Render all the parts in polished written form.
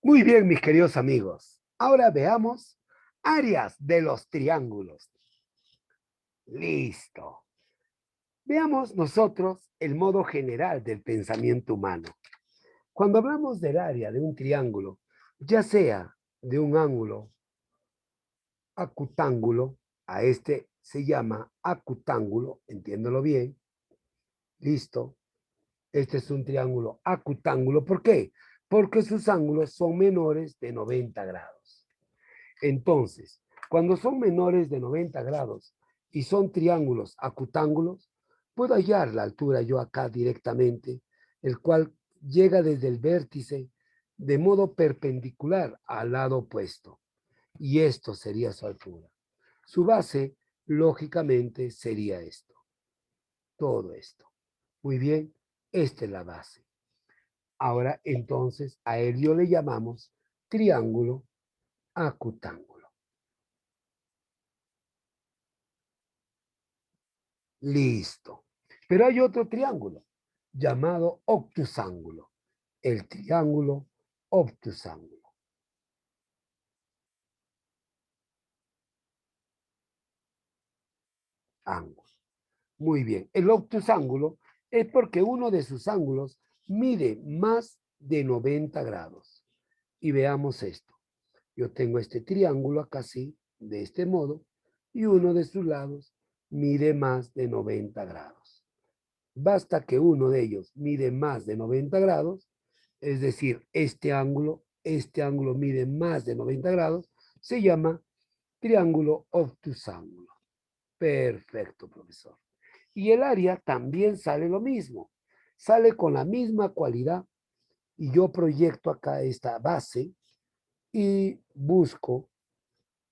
Muy bien, mis queridos amigos. Ahora veamos áreas de los triángulos. Listo. Veamos nosotros el modo general del pensamiento humano. Cuando hablamos del área de un triángulo, ya sea de un ángulo acutángulo, a este se llama acutángulo, entiéndelo bien. Listo. Este es un triángulo acutángulo. ¿Por qué? Porque sus ángulos son menores de 90 grados. Entonces, cuando son menores de 90 grados y son triángulos acutángulos, puedo hallar la altura yo acá directamente, el cual llega desde el vértice de modo perpendicular al lado opuesto. Y esto sería su altura. Su base, lógicamente, sería esto. Todo esto. Muy bien, esta es la base. Ahora, entonces, a ello le llamamos triángulo acutángulo. Listo. Pero hay otro triángulo llamado obtusángulo. El triángulo obtusángulo. Ángulo. Muy bien. El obtusángulo es porque uno de sus ángulos mide más de 90 grados. Y veamos esto. Yo tengo este triángulo acá así, de este modo, y uno de sus lados mide más de 90 grados. Basta que uno de ellos mide más de 90 grados, es decir, este ángulo mide más de 90 grados, se llama triángulo obtusángulo. Perfecto, profesor. Y el área también sale lo mismo, sale con la misma cualidad y yo proyecto acá esta base y busco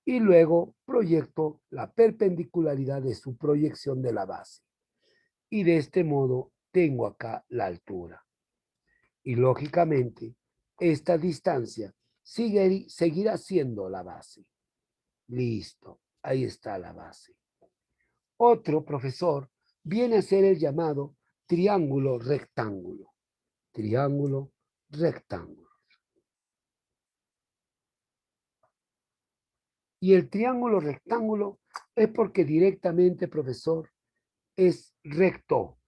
y luego proyecto la perpendicularidad de su proyección de la base. Y de este modo tengo acá la altura. Y lógicamente, esta distancia seguirá siendo la base. Listo, ahí está la base. Otro, profesor, viene a ser el llamado triángulo rectángulo. Triángulo rectángulo. Y el triángulo rectángulo es porque directamente, profesor, es recto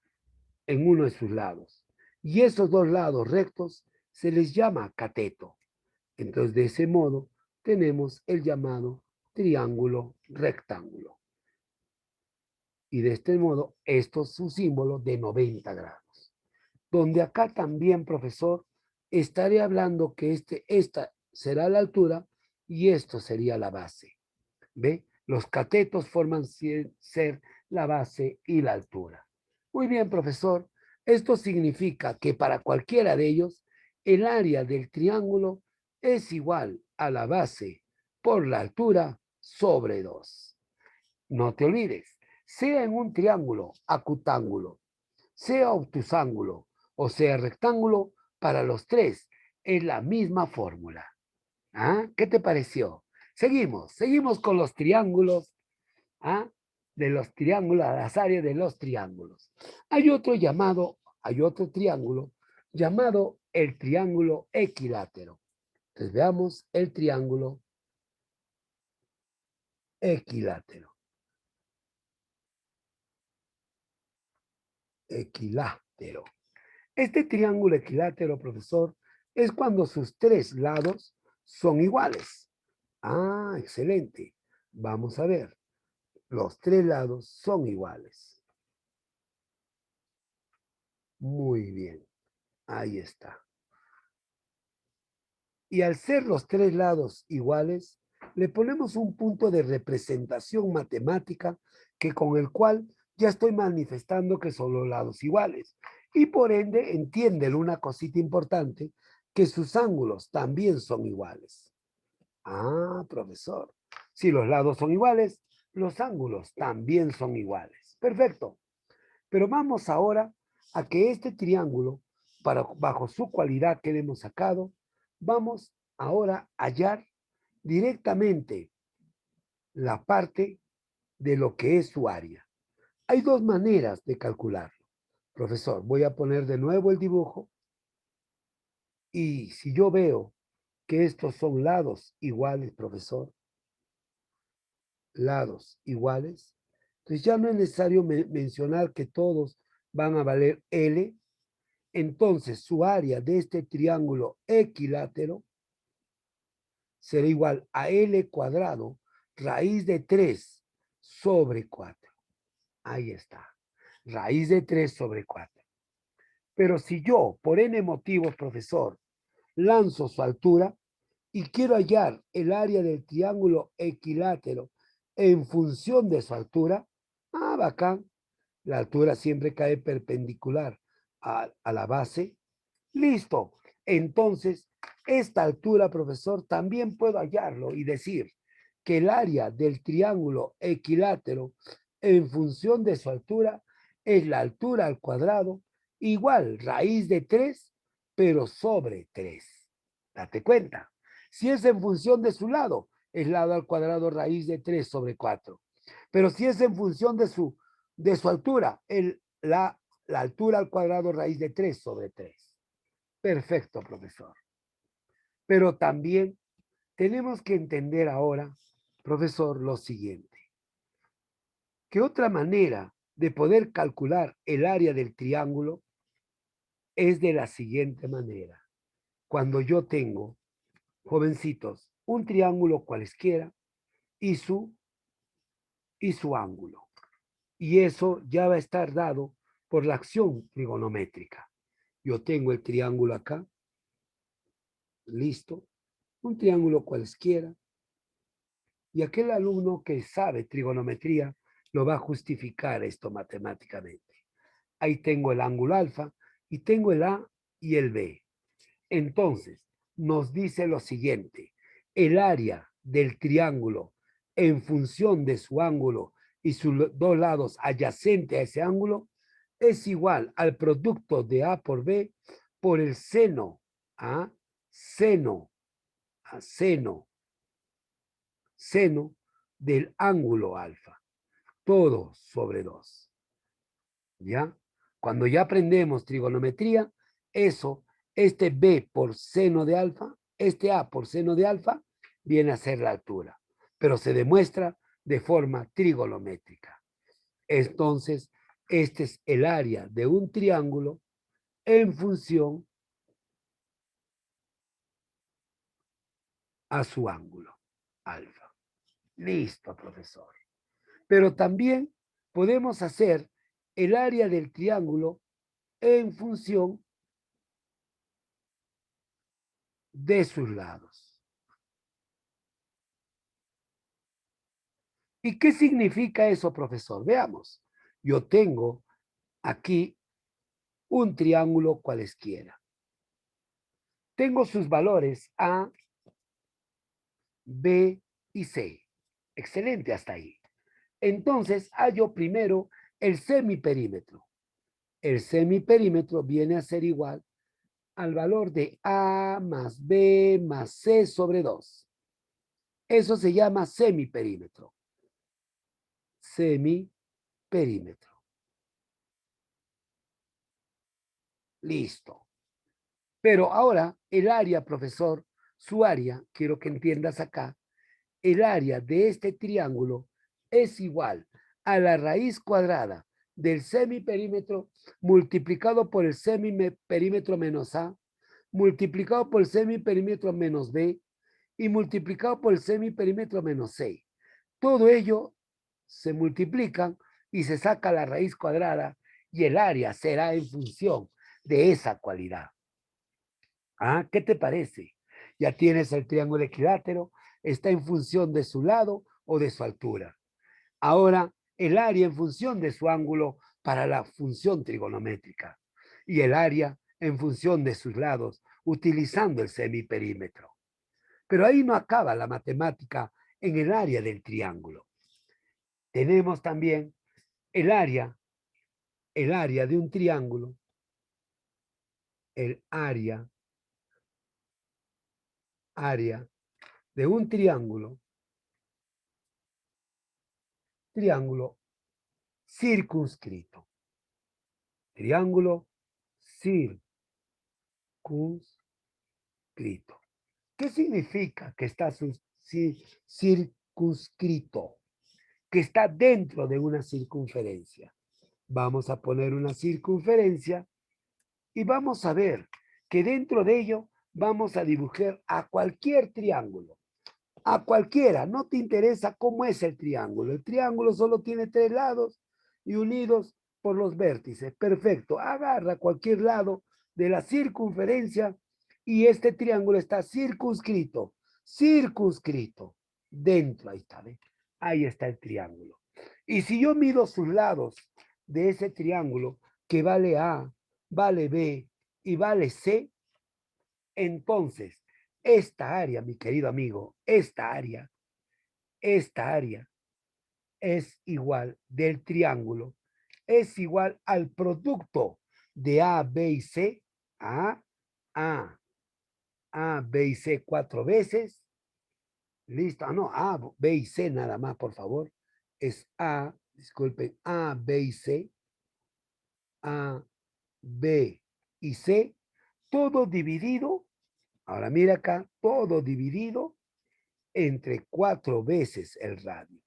en uno de sus lados. Y esos dos lados rectos se les llama cateto. Entonces, de ese modo, tenemos el llamado triángulo rectángulo. Y de este modo, esto es su símbolo de 90 grados. Donde acá también, profesor, estaré hablando que esta será la altura y esto sería la base. ¿Ve? Los catetos forman ser la base y la altura. Muy bien, profesor. Esto significa que para cualquiera de ellos, el área del triángulo es igual a la base por la altura sobre 2. No te olvides, sea en un triángulo acutángulo, sea obtusángulo o sea rectángulo, para los tres es la misma fórmula. ¿Ah? ¿Qué te pareció? Seguimos con los triángulos, ¿ah? De los triángulos, las áreas de los triángulos. Hay otro triángulo llamado el triángulo equilátero. Entonces veamos el triángulo equilátero. Equilátero. Este triángulo equilátero, profesor, es cuando sus tres lados son iguales. Ah, excelente. Vamos a ver. Los tres lados son iguales. Muy bien. Ahí está. Y al ser los tres lados iguales, le ponemos un punto de representación matemática que con el cual ya estoy manifestando que son los lados iguales. Y por ende, entiéndelo una cosita importante, que sus ángulos también son iguales. Ah, profesor, si los lados son iguales, los ángulos también son iguales. Perfecto. Pero vamos ahora a que este triángulo, bajo su cualidad que le hemos sacado, vamos ahora a hallar directamente la parte de lo que es su área. Hay dos maneras de calcularlo. Profesor, voy a poner de nuevo el dibujo y si yo veo que estos son lados iguales, profesor. Lados iguales. Entonces ya no es necesario mencionar que todos van a valer L. Entonces su área de este triángulo equilátero será igual a L cuadrado raíz de 3 sobre 4. Ahí está. Raíz de 3 sobre 4. Pero si yo, por n motivos, profesor, lanzo su altura y quiero hallar el área del triángulo equilátero en función de su altura, bacán. La altura siempre cae perpendicular a la base. Listo. Entonces, esta altura, profesor, también puedo hallarlo y decir que el área del triángulo equilátero en función de su altura es la altura al cuadrado igual raíz de 3, pero sobre 3. Date cuenta. Si es en función de su lado, es lado al cuadrado raíz de 3 sobre 4. Pero si es en función de su altura, la altura al cuadrado raíz de 3 sobre 3. Perfecto, profesor. Pero también tenemos que entender ahora, profesor, lo siguiente. Que otra manera de poder calcular el área del triángulo es de la siguiente manera. Cuando yo tengo, jovencitos, un triángulo cualesquiera y su ángulo. Y eso ya va a estar dado por la acción trigonométrica. Yo tengo el triángulo acá, listo, un triángulo cualesquiera, y aquel alumno que sabe trigonometría lo va a justificar esto matemáticamente. Ahí tengo el ángulo alfa y tengo el A y el B. Entonces, nos dice lo siguiente, el área del triángulo en función de su ángulo y sus dos lados adyacentes a ese ángulo es igual al producto de A por B por el seno, a seno del ángulo alfa, todo sobre 2. ¿Ya? Cuando ya aprendemos trigonometría, este B por seno de alfa, este A por seno de alfa, viene a ser la altura, pero se demuestra de forma trigonométrica. Entonces, este es el área de un triángulo en función a su ángulo, alfa. Listo, profesor. Pero también podemos hacer el área del triángulo en función de sus lados. ¿Y qué significa eso, profesor? Veamos. Yo tengo aquí un triángulo cualesquiera. Tengo sus valores A, B y C. Excelente hasta ahí. Entonces, hallo primero el semiperímetro. El semiperímetro viene a ser igual al valor de A más B más C sobre 2. Eso se llama semiperímetro. Semiperímetro. Listo. Pero ahora el área, profesor, su área, quiero que entiendas acá, el área de este triángulo es igual a la raíz cuadrada del semiperímetro multiplicado por el semiperímetro menos A, multiplicado por el semiperímetro menos B y multiplicado por el semiperímetro menos C. Todo ello se multiplican y se saca la raíz cuadrada y el área será en función de esa cualidad. ¿Qué te parece? Ya tienes el triángulo equilátero, está en función de su lado o de su altura. Ahora, el área en función de su ángulo para la función trigonométrica y el área en función de sus lados utilizando el semiperímetro. Pero ahí no acaba la matemática en el área del triángulo. Tenemos también el área de un triángulo, el área de un triángulo circunscrito. Triángulo circunscrito. ¿Qué significa que está circunscrito? Que está dentro de una circunferencia. Vamos a poner una circunferencia y vamos a ver que dentro de ello vamos a dibujar a cualquier triángulo. A cualquiera, no te interesa cómo es el triángulo. El triángulo solo tiene 3 lados y unidos por los vértices. Perfecto, agarra cualquier lado de la circunferencia y este triángulo está circunscrito. Dentro, ahí está, ¿ve? Ahí está el triángulo. Y si yo mido sus lados de ese triángulo, que vale A, vale B y vale C, entonces esta área, mi querido amigo, esta área es igual del triángulo, es igual al producto de A, B y C, A, A, B y C 4 veces, listo, no, A, B y C nada más, por favor, es A, disculpen, A, B y C, A, B y C, todo dividido, ahora mira acá, todo dividido entre 4 veces el radio.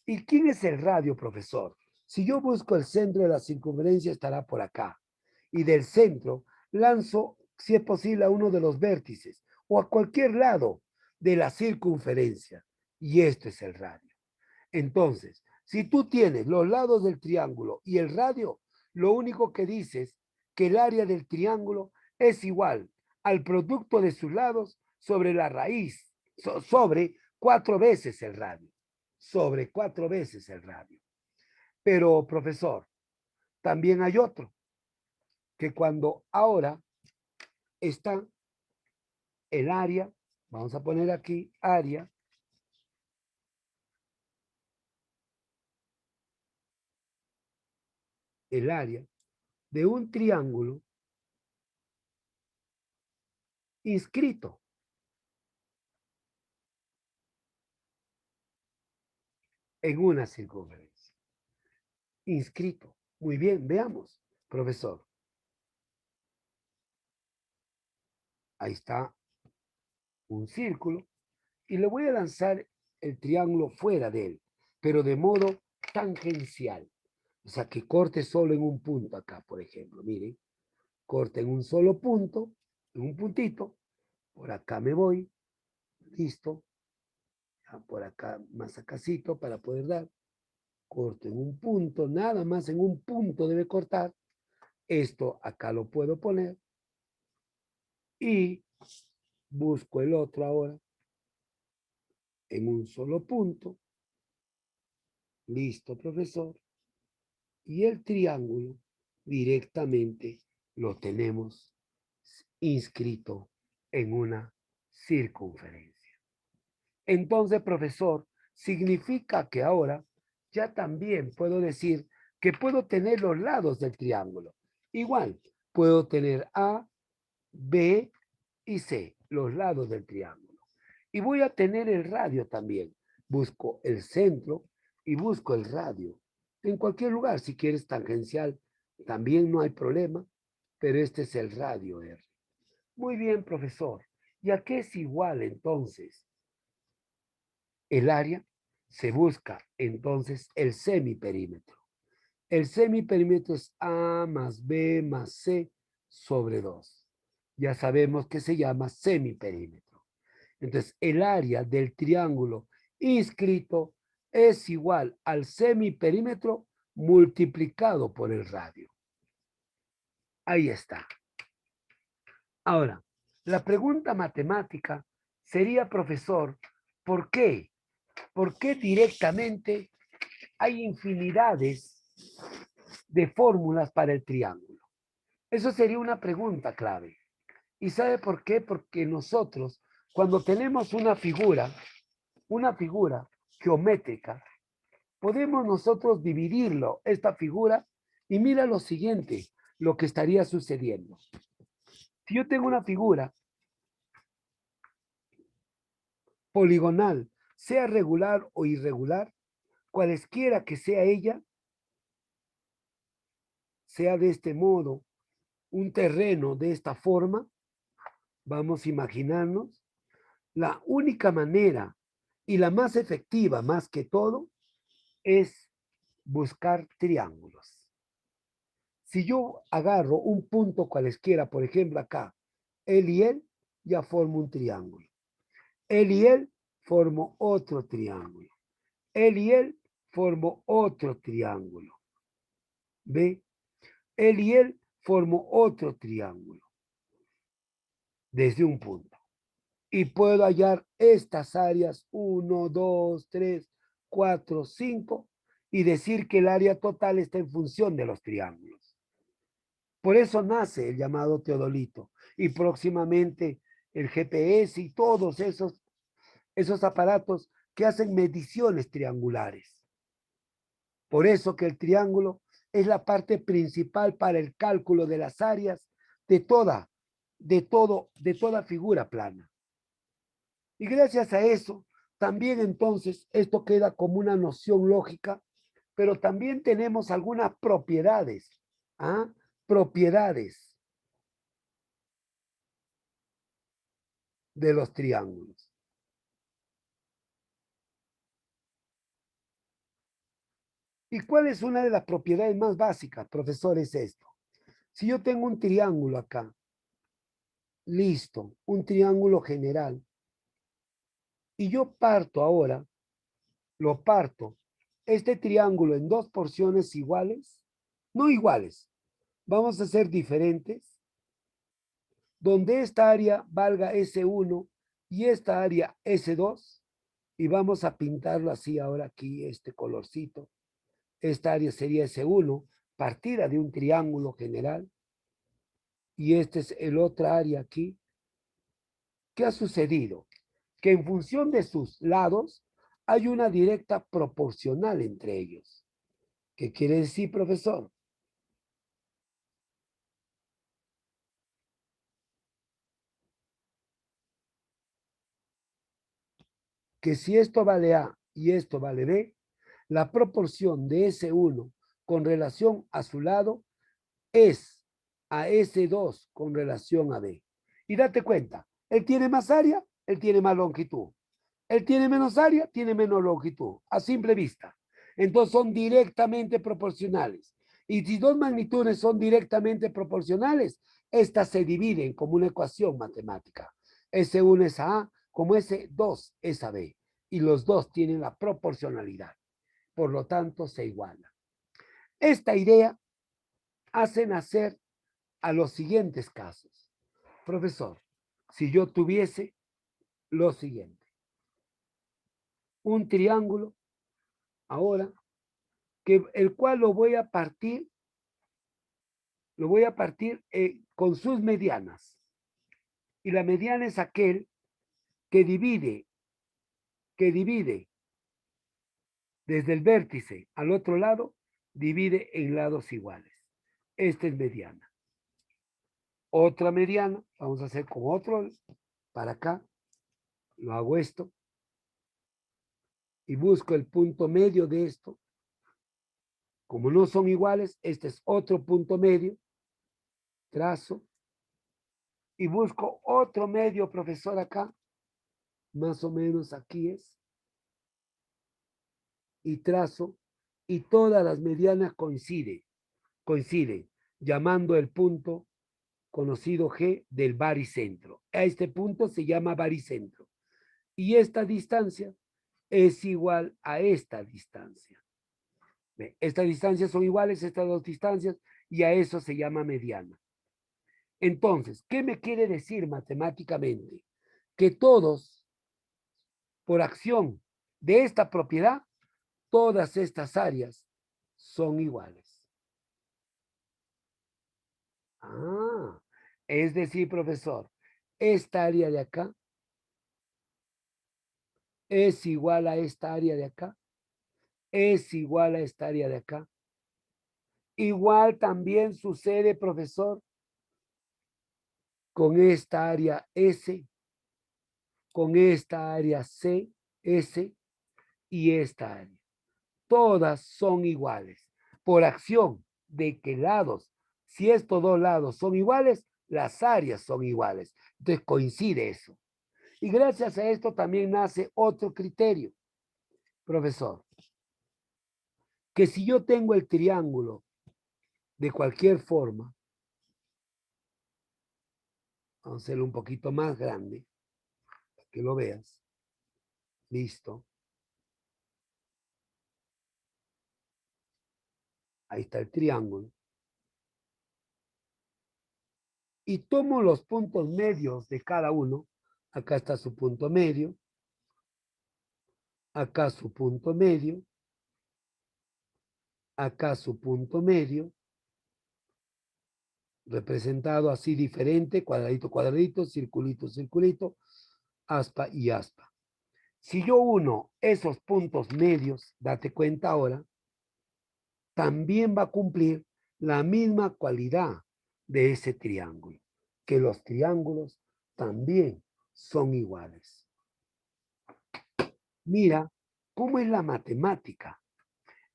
¿Y quién es el radio, profesor? Si yo busco el centro de la circunferencia, estará por acá. Y del centro lanzo, si es posible, a uno de los vértices o a cualquier lado de la circunferencia. Y esto es el radio. Entonces, si tú tienes los lados del triángulo y el radio, lo único que dices que el área del triángulo es igual al producto de sus lados sobre la raíz, sobre 4 veces el radio, sobre 4 veces el radio. Pero, profesor, también hay otro, que cuando ahora está el área, vamos a poner aquí área, el área de un triángulo inscrito en una circunferencia. Inscrito. Muy bien, veamos, profesor. Ahí está un círculo y le voy a lanzar el triángulo fuera de él, pero de modo tangencial. O sea, que corte solo en un punto acá, por ejemplo. Miren, corte en un solo punto, en un puntito. Por acá me voy. Listo. Ya por acá, más acácito para poder dar. Corto en un punto, nada más en un punto debe cortar. Esto acá lo puedo poner. Y busco el otro ahora en un solo punto. Listo, profesor. Y el triángulo directamente lo tenemos inscrito en una circunferencia. Entonces, profesor, significa que ahora ya también puedo decir que puedo tener los lados del triángulo. Igual, puedo tener A, B y C, los lados del triángulo. Y voy a tener el radio también. Busco el centro y busco el radio. En cualquier lugar, si quieres tangencial, también no hay problema, pero este es el radio R. Muy bien, profesor. ¿Y a qué es igual entonces el área? Se busca entonces el semiperímetro. El semiperímetro es A más B más C sobre 2. Ya sabemos que se llama semiperímetro. Entonces, el área del triángulo inscrito es igual al semiperímetro multiplicado por el radio. Ahí está. Ahora, la pregunta matemática sería, profesor, ¿por qué? ¿Por qué directamente hay infinidades de fórmulas para el triángulo? Eso sería una pregunta clave. ¿Y sabe por qué? Porque nosotros, cuando tenemos una figura geométrica, podemos nosotros dividirlo, esta figura, y mira lo siguiente, lo que estaría sucediendo. Si yo tengo una figura poligonal, sea regular o irregular, cualesquiera que sea ella, sea de este modo, un terreno de esta forma, vamos a imaginarnos, La única manera y la más efectiva, más que todo, es buscar triángulos. Si yo agarro un punto cualesquiera, por ejemplo acá, él y él, ya formo un triángulo. Él y él formo otro triángulo. Él y él formo otro triángulo. ¿Ve? Él y él formo otro triángulo desde un punto. Y puedo hallar estas áreas 1, 2, 3, 4, 5 y decir que el área total está en función de los triángulos. Por eso nace el llamado teodolito y próximamente el GPS y todos esos aparatos que hacen mediciones triangulares. Por eso que el triángulo es la parte principal para el cálculo de las áreas de toda figura plana. Y gracias a eso, también entonces esto queda como una noción lógica, pero también tenemos algunas propiedades, ¿ah? Propiedades de los triángulos. ¿Y cuál es una de las propiedades más básicas, profesor? Es esto. Si yo tengo un triángulo acá, listo, un triángulo general, y yo parto ahora, lo parto, este triángulo en dos porciones iguales, no iguales, vamos a hacer diferentes, donde esta área valga S1 y esta área S2, y vamos a pintarlo así ahora aquí, este colorcito. Esta área sería S1, partida de un triángulo general, y este es el otra área aquí. ¿Qué ha sucedido? Que en función de sus lados hay una directa proporcional entre ellos. ¿Qué quiere decir, profesor? Que si esto vale A y esto vale B, la proporción de S1 con relación a su lado es a S2 con relación a B. Y date cuenta, él tiene más área, él tiene más longitud. Él tiene menos área, tiene menos longitud, a simple vista. Entonces son directamente proporcionales. Y si dos magnitudes son directamente proporcionales, estas se dividen como una ecuación matemática. S1 es a A, como S2 es a B. Y los dos tienen la proporcionalidad. Por lo tanto, se igualan. Esta idea hace nacer a los siguientes casos. Profesor, si yo tuviese lo siguiente, un triángulo, ahora, que el cual lo voy a partir con sus medianas. Y la mediana es aquel que divide desde el vértice al otro lado, divide en lados iguales. Esta es mediana. Otra mediana, vamos a hacer con otro, para acá, lo hago esto, y busco el punto medio de esto. Como no son iguales, este es otro punto medio, trazo, y busco otro medio, profesor, acá, más o menos aquí es, y trazo, y todas las medianas coinciden, llamando el punto conocido G del baricentro. A este punto se llama baricentro. Y esta distancia es igual a esta distancia. Estas distancias son iguales, estas dos distancias, y a eso se llama mediana. Entonces, ¿qué me quiere decir matemáticamente? Que todos, por acción de esta propiedad, todas estas áreas son iguales. Ah, es decir, profesor, esta área de acá es igual a esta área de acá, es igual a esta área de acá. Igual también sucede, profesor, con esta área S, con esta área C, S y esta área. Todas son iguales por acción de que lados, si estos dos lados son iguales, las áreas son iguales. Entonces coincide eso. Y gracias a esto también nace otro criterio, profesor, que si yo tengo el triángulo de cualquier forma, vamos a hacerlo un poquito más grande, para que lo veas. Listo. Ahí está el triángulo. Y tomo los puntos medios de cada uno. Acá está su punto medio. Acá su punto medio. Acá su punto medio. Representado así diferente, cuadradito, cuadradito, circulito, circulito, aspa y aspa. Si yo uno esos puntos medios, date cuenta ahora, también va a cumplir la misma cualidad de ese triángulo, que los triángulos también son iguales. Mira cómo es la matemática.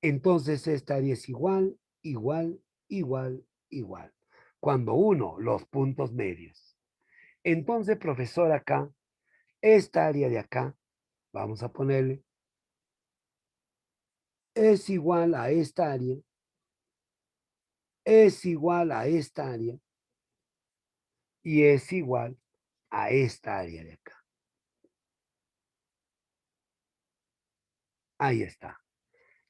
Entonces esta área es igual, igual, igual, igual. Cuando uno los puntos medios. Entonces, profesor, acá, esta área de acá, vamos a ponerle, es igual a esta área, es igual a esta área y es igual a esta área de acá. Ahí está.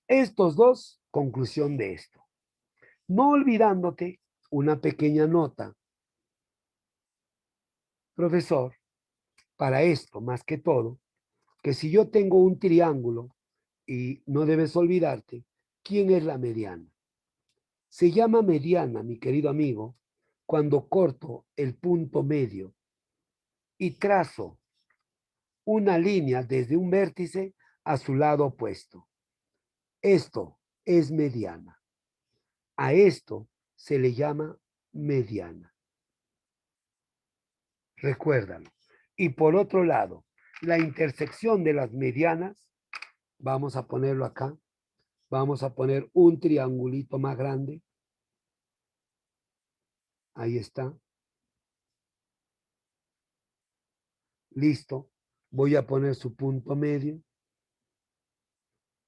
Estos dos, conclusión de esto. No olvidándote una pequeña nota. Profesor, para esto, más que todo, que si yo tengo un triángulo, y no debes olvidarte, ¿quién es la mediana? Se llama mediana, mi querido amigo, cuando corto el punto medio y trazo una línea desde un vértice a su lado opuesto. Esto es mediana. A esto se le llama mediana. Recuérdalo. Y por otro lado, la intersección de las medianas, vamos a ponerlo acá, vamos a poner un triangulito más grande. Ahí está. Listo. Voy a poner su punto medio.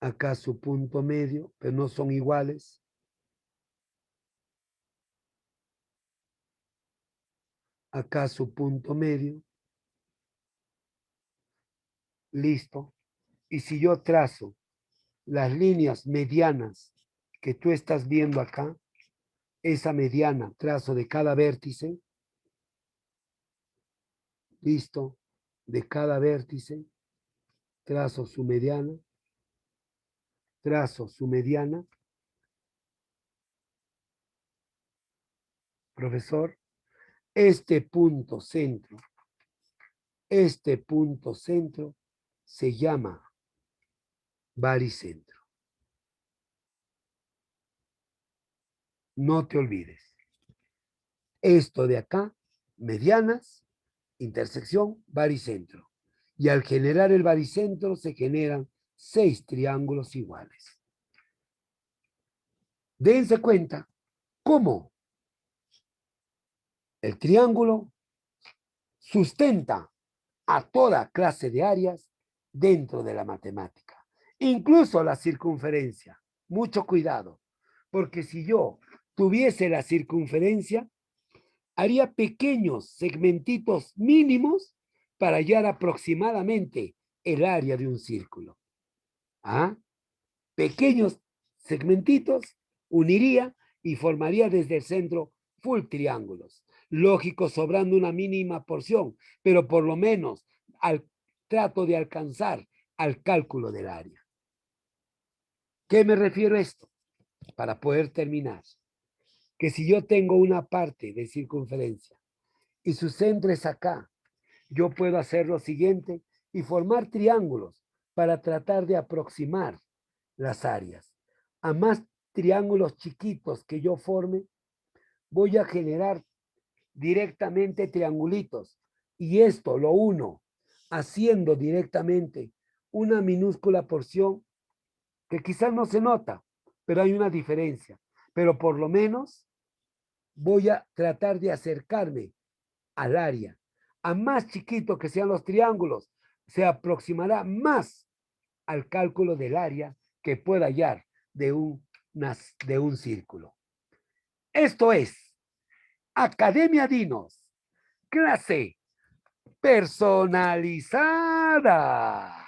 Acá su punto medio, pero no son iguales. Acá su punto medio. Listo. Y si yo trazo las líneas medianas que tú estás viendo acá, esa mediana trazo de cada vértice, listo, de cada vértice, trazo su mediana, trazo su mediana. Profesor, este punto centro se llama baricentro. No te olvides. Esto de acá, medianas, intersección, baricentro. Y al generar el baricentro se generan 6 triángulos iguales. Dense cuenta cómo el triángulo sustenta a toda clase de áreas dentro de la matemática, incluso la circunferencia. Mucho cuidado, porque si yo tuviese la circunferencia, haría pequeños segmentitos mínimos para hallar aproximadamente el área de un círculo. ¿Ah? Pequeños segmentitos uniría y formaría desde el centro full triángulos. Lógico, sobrando una mínima porción, pero por lo menos al trato de alcanzar al cálculo del área. ¿Qué me refiero a esto? Para poder terminar, que si yo tengo una parte de circunferencia y su centro es acá, yo puedo hacer lo siguiente y formar triángulos para tratar de aproximar las áreas. A más triángulos chiquitos que yo forme, voy a generar directamente triangulitos. Y esto lo uno haciendo directamente una minúscula porción que quizás no se nota, pero hay una diferencia. Pero por lo menos voy a tratar de acercarme al área, A más chiquito que sean los triángulos, se aproximará más al cálculo del área que pueda hallar de un círculo. Esto es Academia Dinos, clase personalizada.